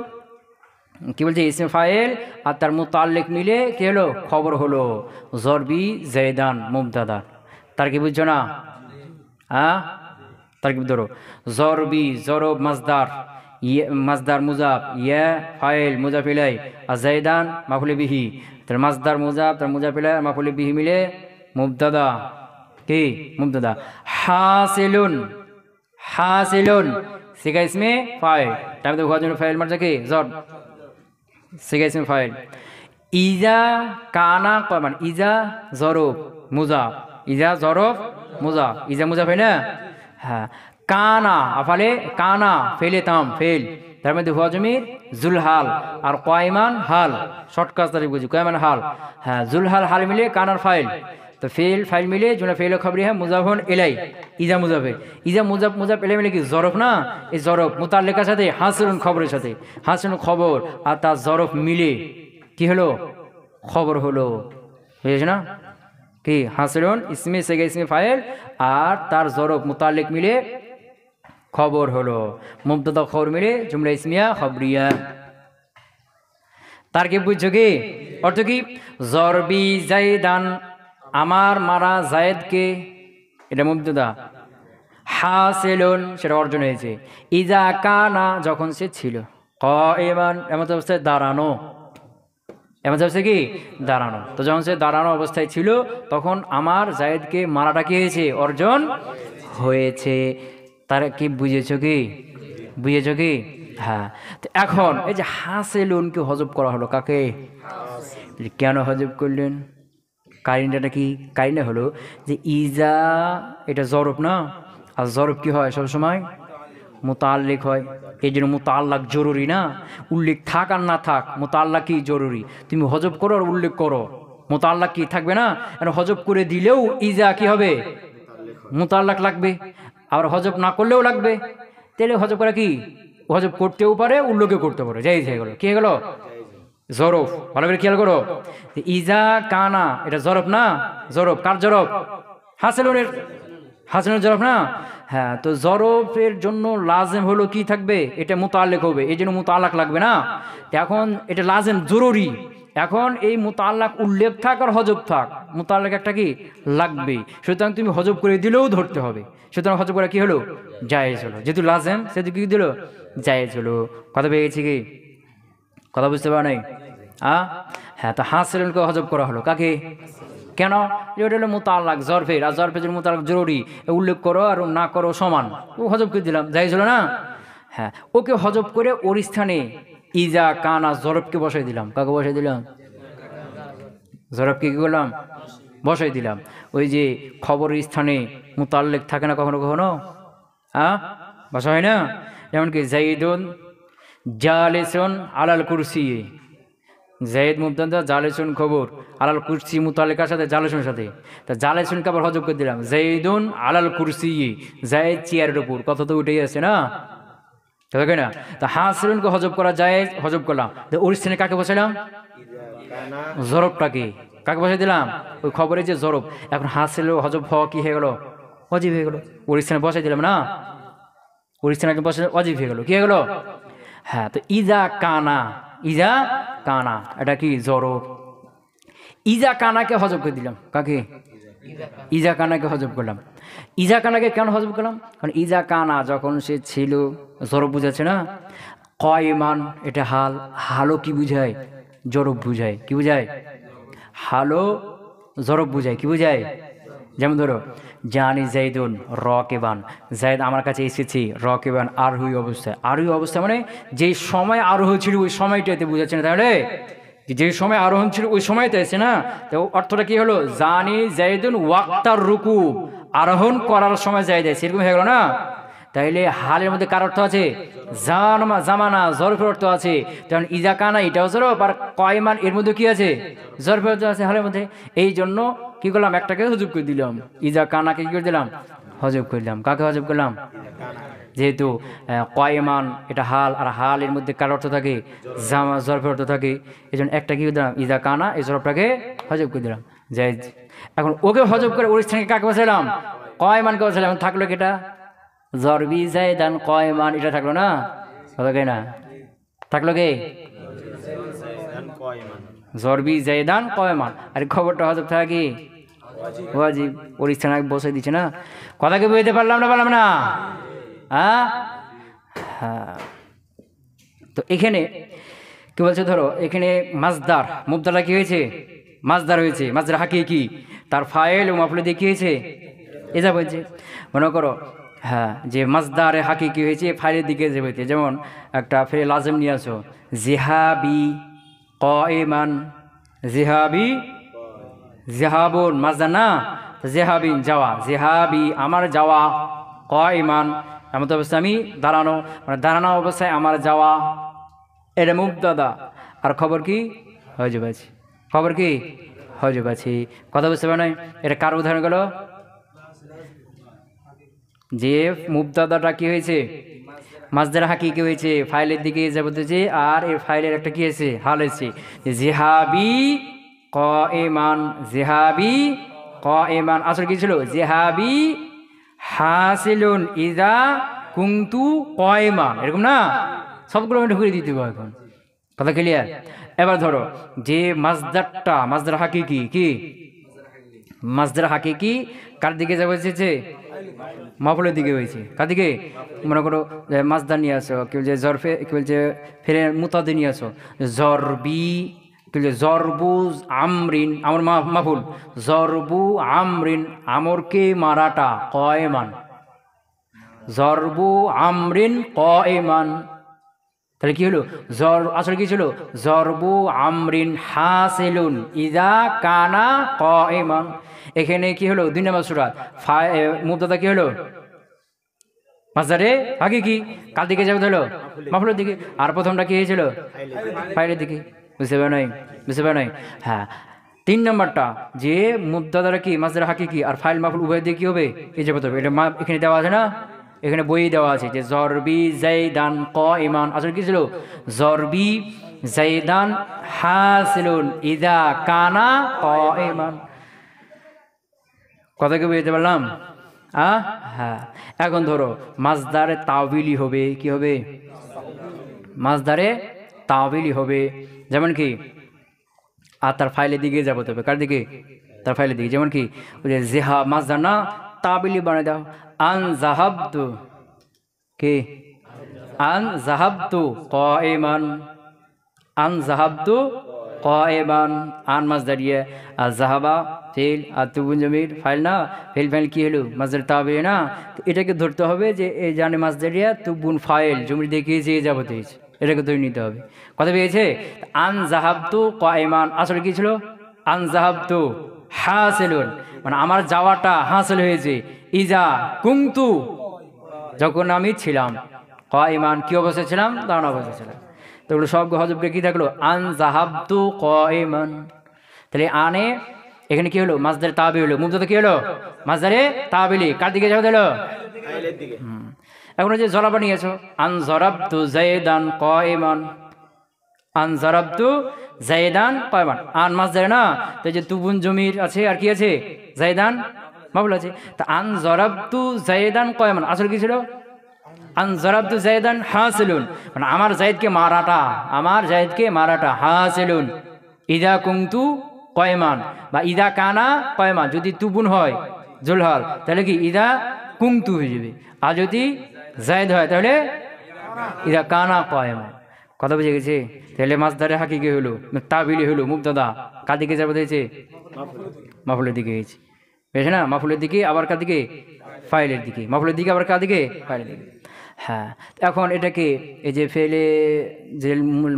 কি বলছে? ইসমে ফাইল, আর তার মুতাল্লিক মিলে কি হলো? খবর হলো জরবি জাইদান মুবতাদা। তার কি বুঝছো না? হ্যাঁ, তার কি ধরো? জরবি জরব মাজদার, মাজদার মুজাফ, ইয়া ফাইল মুজাফ ইলাই, আর জাইদান মাফুল বিহি। তার মাজদার মুজাফ, তার মুজাফ ইলাই আর মাফুল বিহি মিলে মুবতাদা, কি? মুবতাদা। হাসিলুন, হাসিলুন সিগা ইসমে ফাইল, তার মধ্যে হুয়া জন্য ফাইল মারছে কি? জর, সিগা ইসমে ফাইল। ইজা কানা কয়মান, ইজা জরব মুজাফ, ইজা জরব মুজাফ, ইজা মুজাফ হয় না? হ্যাঁ। কানা আফালে কানা ফেলে তাম ফেল, তার মধ্যে হুয়া জমির জুলহাল, আর কয়মান হাল, শর্ট কাজ তারিখ বুঝি, কয়মান হাল। হ্যাঁ, জুলহাল হাল মিলে কানার ফাইল, তো ফেল ফাইল মিলে জুমলা ফেল খবরি হ্যাঁ মুজাফুন ইলাই, ইজা মুজাফে। ইজা মুজাফ মুজাফ ইলাই মিলে কি? জরফ না? এই জরফ মুতাল্লিকার সাথে হাসিলুন খবরের সাথে, হাসিলুন খবর, আর তার জরফ মিলে কি হলো? খবর হলো, বুঝেছ না? কি? হাসিলুন ইসমে সেগে ইসমে ফাইল, আর তার জরফ মুতাল্লিক মিলে খবর হলো, মুবতাদা খবর মিলে জুমলা ইসমিয়া খবরিয়া। তার কি বুঝছো কি? অর্থ কি? জরবি জাইদান, আমার মারা জায়েদকে, এটা মুবতাদা। হাসিলুন সেটা অর্জন হয়েছে। ইজা কানা যখন সে ছিল, কাইমান এমন অবস্থায় দাঁড়ানো, এমন অবস্থায় কি? দাঁড়ানো। তো যখন সে দাঁড়ানো অবস্থায় ছিল তখন আমার জায়েদকে মারাটা কি হয়েছে? অর্জন হয়েছে। তার কি বুঝেছ কি? বুঝেছ কি? হ্যাঁ। তো এখন এই যে হাসিলুনকে হজব করা হলো, কাকে? কেন হজব করলেন? কারিনাটা কি? কারিনা হলো যে ইজা এটা জরব না, আর জরব কি হয়? সবসময় মুতাল্লিক হয়, এই জন্য মুতাল্লাক জরুরি না? উল্লেখ থাক আর না থাক, মুতাল্লাক কি জরুরি। তুমি হজব করো আর উল্লেখ করো, মুতাল্লাক কি থাকবে না? হজব করে দিলেও ইজা কি হবে? মুতাল্লাক লাগবে, আবার হজব না করলেও লাগবে। তাহলে হজব করা কি? হজব করতেও পারে, উল্লেখও করতে পারে, যাই হয়ে গেল। কি হয়ে গেল? জরফ। ভালো করে খেয়াল করো, ইজা কানা এটা জরফ না? জরফ কার জরফ? হাসিলুনের, হাসিলুনের জরফ না? হ্যাঁ। তো জরফের জন্য লাজেম হলো কি থাকবে? এটা মুতাল্লিক হবে, এই জন্য মুতাল্লাক লাগবে না? এখন এটা লাজেম জরুরি। এখন এই মুতাল্লাক উল্লেখ থাক আর হজব থাক, মুতাল্লাক একটা কি লাগবে। সুতরাং তুমি হজব করে দিলেও ধরতে হবে। সুতরাং হজব করা কি হলো? জায়েজ হলো। যেহেতু লাজেম সেহেতু কি দিল? জায়েজ হলো। কথা পেয়েছি কি? কথা বুঝতে পারো নাই? হ্যাঁ। তো হাসিলুনকে হজব করা হলো, কাকে? কেন? এটা হলো মুতাল্লাক জরফের, আর জরফের জন্য মুতাল্লাক জরুরি, উল্লেখ করো আর না করো সমান, ও হজব করে দিলাম, জায়েজ হলো না? হ্যাঁ। ওকে হজব করে ওর স্থানে ইজা কানা জরফকে বসাই দিলাম। কাকে বসাই দিলাম? জরফকে কি করলাম? বসাই দিলাম। ওই যে খবরের স্থানে মুতাল্লিক থাকে না কখনো কখনো? বসা হয় না? যেমন কি জাইদুন জালিসুন আলাল কুরসি, জাইদ মুবতাদা, জালিসুন খবর, আলাল কুরসি মুতাল্লিকার সাথে জালিসুনের সাথে। তা জালিসুনকে আবার হজব করে দিলাম, জাইদুন আলাল কুরসি, জাইদ চেয়ারের উপর। কথা তো উঠেই আছে না? ঠিক না? তা হাসিলুনকে হজব করা যায়, হজব করলাম। ওর স্থানে কাকে বসাইলাম? জরবটাকে কাকে বসাই দিলাম? ওই খবরে যে জরব। এখন হাসিল হজব হওয়া কি হয়ে গেল? অজীব হয়ে গেল। ওর স্থানে বসাই দিলাম না? ওর স্থানে বসে অজীব হয়ে গেল। কি হয়ে গেল? হ্যাঁ। তো ইজা কানা, ইজা কানা এটা কি? জরব। ইজা কানাকে হজব করে দিলাম। কাকে? ইজা কানাকে হজব করলাম। ইজা কানাকে কেন হজব করলাম? কারণ ইজা কানা যখন সে ছিল, জরব বুঝাচ্ছে না? কয়মান এটা হাল, হালও কি বুঝায়? জরব বুঝায়। কি বুঝায়? হালও জরব বুঝায়। কি বুঝায়? যেমন ধরো জানি জাইদুন রকেবান, জাইদ আমার কাছে এসেছি, রকেবান আরোহী অবস্থায়। আরোহী অবস্থা মানে যেই সময় আরোহ ছিল ওই সময়টাতে বুঝাচ্ছে না? তাহলে যে সময় আরোহণ ছিল ওই সময়তে এসে না? তো অর্থটা কি হলো? জানি জাইদুন ওয়াক্তার রুকু, আরোহণ করার সময় জাইদ আছে, এরকম হয়ে গেল না? তাইলে হালের মধ্যে কার অর্থ আছে? জামানা জরফের অর্থ আছে, যেমন ইজা কানা এটাও জরফ, আর কয়মান এর মধ্যে কি আছে, জরফের অর্থ আছে হালের মধ্যে। এই জন্য কি করলাম, একটাকে হজব করে দিলাম, ইজা কানাকে কি করে দিলাম, হজব করে দিলাম। কাকে হজব করলাম, যেহেতু কয়মান এটা হাল, আর হাল এর মধ্যে কার অর্থ থাকে, জামা জরফের অর্থ থাকে, এই জন্য একটা কি করে দিলাম, ইজা কানা, এই জরফটাকে হজব করে দিলাম। যাই, এখন ওকে হজব করে ওর স্থানে কাকে বসাইলাম, কয়মানকে বসাইলাম, থাকলো কি এটা, জরবি জায়দান কয়মান, এটা থাকলো না, কথা কে না, থাকলো কে, জরবি জায়দান কয়মান, আর খবরটা হজব থাকে কি ওয়াজিব, ওর স্থানে বসে দিচ্ছে না। কথাকে বুঝতে পারলাম না, হ্যাঁ হ্যাঁ। তো এখানে কি বলছে, ধরো এখানে মাজদার মুবতাদা কি হয়েছে, মাজদার হয়েছে, মাজদার হাকিকি, তার ফাইল ও মাফউল দেখিয়েছে, এটা বলছে। মনে করো হ্যাঁ, যে মাজদারে হাকিকি হয়েছে ফাইলের দিকে যে হয়েছে, যেমন একটা ফেলে লাজম নিয়ে আসো, জিহাবি কাইমান, জিহাবি জিহাবুন মাজদার না, জিহাবিন যাওয়া, জিহাবি আমার যাওয়া, কাইমান এমন অবস্থায় আমি দাঁড়ানো, মানে দাঁড়ানো অবস্থায় আমার যাওয়া, এটা মুবতাদা। আর খবর কি, হজব আছে, খবর কি হজব আছে। কথা বুঝতে পারে নাই, এটা কার উদাহরণ গেল, যে মুবতাদাটা কি হয়েছে, মাজদার হাকিকি হয়েছে, ফাইলের দিকে যাবতেছে, আর এর ফাইলের একটা কি হয়েছে, হাল হয়েছে, জিহাবি কাইমান, জিহাবি কাইমান, আসলে কি ছিল, জিহাবি হাসিলুন ইজা কুনতু কাইমান, এরকম না, সবগুলো আমি ঢুকিয়ে দিতে হবে এখন, কথা ক্লিয়ার। এবার ধরো যে মাজদারটা, মাজদার হাকিকি কি, মাজদার হাকিকি কার দিকে যাবে হয়েছে, মাফুলের দিকে হয়েছে, কার দিকে, মনে করো মাজদার নিয়ে আসো, কি বলছে জরফে, কি বলছে ফেরে মুতাদি নিয়ে আসো, জরবি, কি বলছে জরবু আমরিন, আমর মাফুল, জরবু আমরিন আমরকে মারাটা কয়মান, জরবু আমরিন কয়মান, তাহলে কি হলো, আসলে কি ছিল, জরবু আমরিন হাসিলুন ইজা কানা কাইমান। এখানে কি হলো, 2 নম্বর সূরা, মুবতাদা কি হলো, মাজদারে হাকিকি, কার দিকে যাবে হলো, মাফউলের দিকে, আর প্রথমটা কি হয়েছিল, ফাইলের দিকে। বুঝতে পারে নাই, বুঝতে পারে নাই, হ্যাঁ। 3 নম্বরটা যে মুবতাদারা কি, মাজদারে হাকিকি আর ফাইল মাফউল উভয় দিয়ে কি হবে, এই যে হবে, এটা এখানে দেওয়া আছে না, এখানে বই দেওয়া আছে যে জরবি জাইদান কাইমান, আসলে কি ছিল, জরবি জাইদান হাসিলুন ইজা কানা কাইমান। কথা কি বুঝতে পারলাম, হ্যাঁ। এখন ধরো মাজদারে তাওবিলি হবে, কি হবে, মাজদারে তাওবিলি হবে, যেমন কি, আর তার ফাইলের দিকে যাবো তবে, কার দিকে, তার ফাইলের দিকে, যেমন কি ওই যে জেহা মাজদার না, তাবিলি বানিয়ে দাও, আন জাহাবতু, কি আন জাহাবতু কাইমান, আন জাহাবতু কাইমান, আন মাজদারিয়া, আর জাহাবা ফেল, আর তুবুন জমির ফাইল না, ফাইল কি হলো, মাজদার তাবিলি না, তো এটাকে ধরতে হবে যে এই জানে মাজদারিয়া তুবুন ফাইল জমির দেখিয়েছে, এই যাবতে এটাকে ধরে নিতে হবে। কথা পেয়েছে, আন জাহাবতু কাইমান, আসলে কি ছিল, আন জাহাবতু হাসিলুন, মানে আমার যাওয়াটা হাসিল হয়েছে, ইজা কুনতু যখন আমি ছিলাম, কাইমান কি অবস্থায় ছিলাম, দাঁড়ানো অবস্থায় ছিলাম। তো ওগুলো সব হজবকে কি থাকলো, আন জাহাবতু কাইমান। তাহলে আনে এখানে কি হলো, মাজদারে তাবিলি হলো, মুবতাদা কি হলো, মাজদারে তাবিলি, কার দিকে যাবে হলো, ফাইলের দিকে। এখন যে জরাবা নিয়েছো, আন জরাবতু জাইদান কাইমান, আন জরাবতু জাইদান কাইমান, আন মাজদারে না, তো যে তুবুন জমির আছে, আর কি আছে, জাইদান মাফউল আছে, তা আন জরাবতু জাইদান কাইমান, আসলে কি ছিল, আন জরাবতু জাইদান হাসিলুন, মানে আমার জাইদকে মারাটা, আমার জাইদকে মারাটা, হাসিলুন ইদা কুনতু কাইমান, বা ইদা কানা কাইমান, যদি তুবুন হয় জুলহাল তাহলে কি ইদা কুনতু হয়ে যাবে, আর যদি জায়দ হয় তাহলে ইদা কানা কাইমান। কথা বুঝে গেছে, তাহলে মাজদারে হাকিকি হলো, তাবিলি হলো, মুবতাদা কার দিকে যাবে হয়েছে, মাফউলের দিকে গেছে, বুঝেছে না, মাফউলের দিকে, আবার কার দিকে, ফাইলের দিকে, মাফউলের দিকে আবার কার দিকে, ফাইলের দিকে। হ্যাঁ, এখন এটাকে এই যে ফেলে যে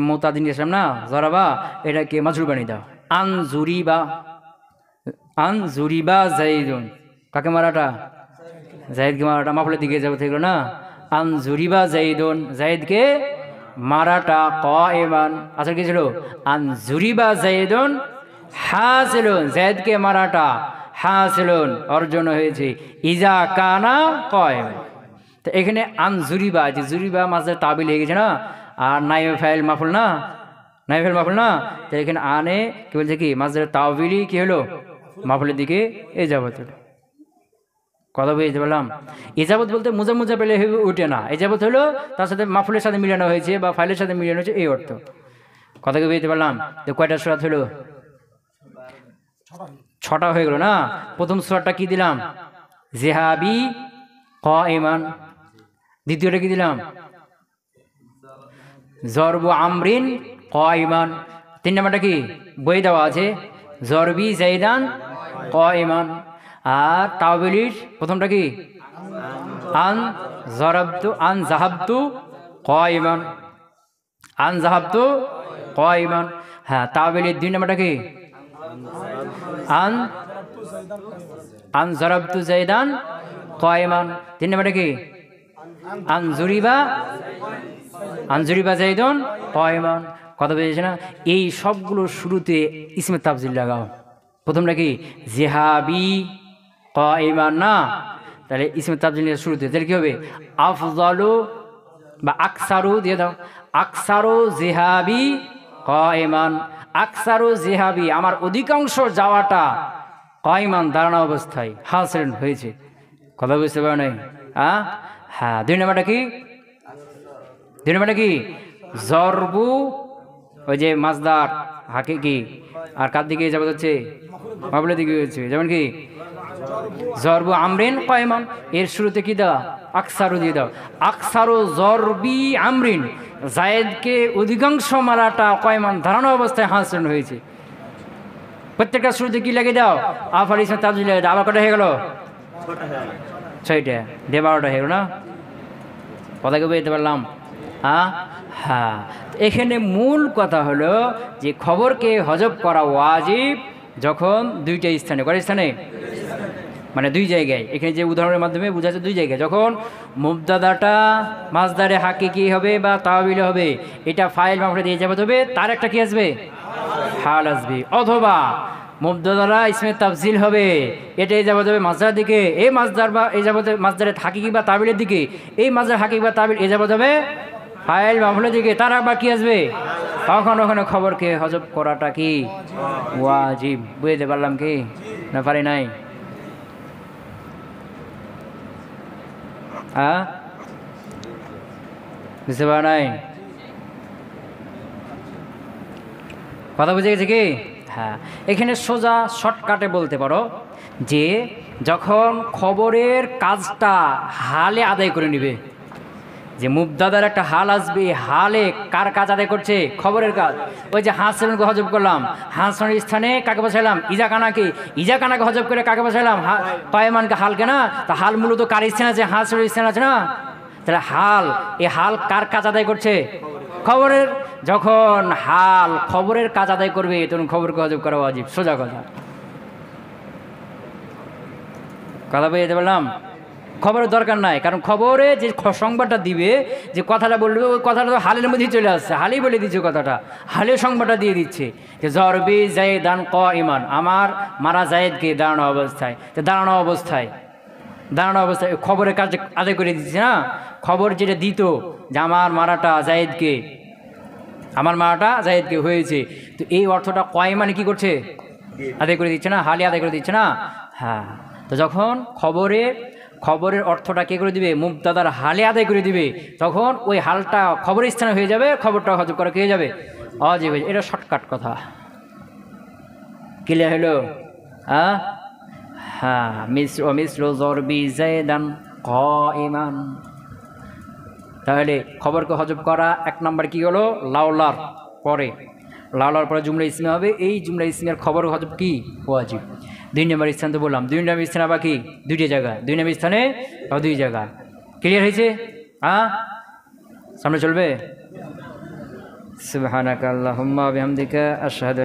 মোতাদিন আসলাম না, জরাবা, এটাকে মাজরুর বানিয়ে দাও, আন জুরিবা, আন জুরিবা জাইদুন, কাকে মারাটা, জাইদকে মারাটা, মাফউলের দিকে যাবে থাকলো না, আন জুরিবা জাইদুন, জাইদকে মারাটা কায়েমান। আসলে কি ছিল? আন জুরিবা জাইদুন হাসিলুন, জাইদকে মারাটা হাসিলুন অর্জন হয়েছে, ইজা কানা কায়েমান। তো এখানে আন জুরিবা, যে জুরিবা মাঝে তাবিল হয়ে গেছে না, আর নাইবে ফাইল মাফুল না, নাইবে ফাইল মাফুল না, তো এখানে আনে কি বলছে কি মাঝে তাবিলই কি হলো মাফুলের দিকে এজাবত হলো। কথা বুঝতে পারলাম? এজাবত বলতে মুজা মুজা পেলে উঠে না, এজাবত হলো তার সাথে মাফুলের সাথে মিলানো হয়েছে বা ফাইলের সাথে মিলানো হয়েছে, এই অর্থ। কথা কি বুঝতে পারলাম? তো কয়টা সূরাত হলো? 6টা হয়ে গেল না। প্রথম সূরাটা কি দিলাম? জিহাবি কায়েমান। দ্বিতীয়টা কি দিলাম? জরবু আমরিন কায়েমান। 3 নম্বরটা কি বই দেওয়া আছে? জরবি জাইদান কায়েমান। আর তাওবিলির প্রথমটা কি? আন জাহাবতু কায়েমান, আন জাহাবতু কায়েমান। হ্যাঁ, তাওবিলির 2 নম্বরটা কি? আন জারাবতু জাইদান কায়েমান। 3 নম্বরটা কি? আন জুরিবা জাইদুন কায়েমান। কথা বুঝেছে না? এই সবগুলো শুরুতে ইসমে তাফজিল লাগাও। প্রথমটা কি? জিহাবি কায়েমান না, তাহলে ইসমে তাফজিল শুরুতে তাহলে কি হবে? আফজালু বা আকসারু দিয়ে দাও। আকসারু জিহাবি কায়েমান, আকসারু জিহাবি আমার অধিকাংশ যাওয়াটা কায়েমান দাঁড়ানো অবস্থায় হাসিল হয়েছে। কথা বুঝতে পারো নাই? হ্যাঁ। 2 নম্বরটা কি? 2 নম্বরটা কি? জরবু, ওই যে মাজদার হাকে কি আর কার দিকে যাবে হচ্ছে? মাফুলের দিকে হচ্ছে। যেমন কি জরবু আমরিন কায়েমান, এর শুরুতে কি দাও? আকসারু দিয়ে দাও। আকসারু জরবি আমরিন, জায়েদকে অধিকাংশ মারাটা কায়েমান দাঁড়ানো অবস্থায় হাসিল হয়েছে। প্রত্যেকটা শুরুতে কি লাগিয়ে দাও? আফার ইসমে তাফজিল লাগিয়ে দাও। আবার কটা হয়ে গেল? 6টা। 12টা হয়ে গেল না? কথা কি বুঝতে পারলাম? হ্যাঁ। এখানে মূল কথা হলো যে খবরকে হজব করা ওয়াজিব যখন 2টা স্থানে। কয় স্থানে? মানে 2 জায়গায়। এখানে যে উদাহরণের মাধ্যমে বোঝাচ্ছে 2 জায়গায়। যখন মুবতাদাটা মাজদারে হাকিকি হবে বা তাওবিল হবে, এটা ফাইল মাফুলে দিয়ে যাবে, তবে তার একটা কি আসবে? হাল আসবে। অথবা মুবতাদারা ইসমে তাফজিল হবে, এটাই যাবে মাজদারের দিকে, এই মাজদার বা এই যাবে মাজদারে হাকিকি বা তাবিলের দিকে, এই মাজদার হাকিকি বা তাবিল এ যাবে ফাইল মাফুলের দিকে, তার আবার কি আসবে? তখন ওখানে খবরকে হজব করাটা কি ওয়াজিব। বুঝতে পারলাম কি না পারি নাই? বুঝতে পারা নাই? কথা বুঝে গেছে কি? হ্যাঁ। এখানে সোজা শর্টকাটে বলতে পারো যে যখন খবরের কাজটা হালে আদায় করে নিবে, যে মুবতাদার একটা হাল আসবে, হালে কার কাজ আদায় করছে? খবরের কাজ। ওই যে হাসিলকে হজব করলাম, হাসনের স্থানে কাকে বসাইলাম? ইজাকানাকে। ইজাকানাকে হজব করে কাকে বসাইলাম? কায়েমানকে। হালকে না? তা হাল মূলত কার স্থান আছে? হাসনের স্থান আছে না? তাহলে হাল, এই হাল কার কাজ আদায় করছে? খবরের। যখন হাল খবরের কাজ আদায় করবে তখন খবরকে হজব করা ওয়াজিব। সোজা কথা। কথা বুঝতে পারলাম? খবরের দরকার নাই, কারণ খবরে যে সংবাদটা দিবে, যে কথাটা বলবে, ওই কথাটা তো হালের মধ্যেই চলে আসছে, হালেই বলে দিচ্ছে কথাটা, হালে সংবাদটা দিয়ে দিচ্ছে যে জরবি জাইদান কায়েমান, আমার মারা জায়েদকে দাঁড়ানো অবস্থায়। তো দাঁড়ানো অবস্থায় খবরের কাজ আদায় করে দিচ্ছে না? খবর যেটা দিত যে আমার মারাটা জায়েদকে হয়েছে, তো এই অর্থটা কায়েমান কি করছে? আদায় করে দিচ্ছে না? হালে আদায় করে দিচ্ছে না? হ্যাঁ। তো যখন খবরের অর্থটা কে করে দিবে? মুবতাদার হালে আদায় করে দিবে, তখন ওই হালটা খবরের স্থানে হয়ে যাবে, খবরটা হজব করা কে যাবে? ওয়াজিব। এটা শর্টকাট কথা। ক্লিয়ার হলো? হ্যাঁ। মিসলু জরবি জাইদান কায়েমান। তাহলে খবরকে হজব করা 1 নম্বর কি হলো? লাউলার পরে, লাউলার পরে জুমলা ইসমে হবে, এই জুমলা ইসমের খবর হজব কি ওয়াজিব। 2 নম্বর স্থান তো বললাম, 2 নম্বর স্থানে আবার কি? 2টি জায়গা। 2 নম্বর স্থানে 2 জায়গা। ক্লিয়ার হয়েছে? সামনে চলবে। সুবহানাকা আল্লাহুম্মা ওয়া বিহামদিকা আশহাদু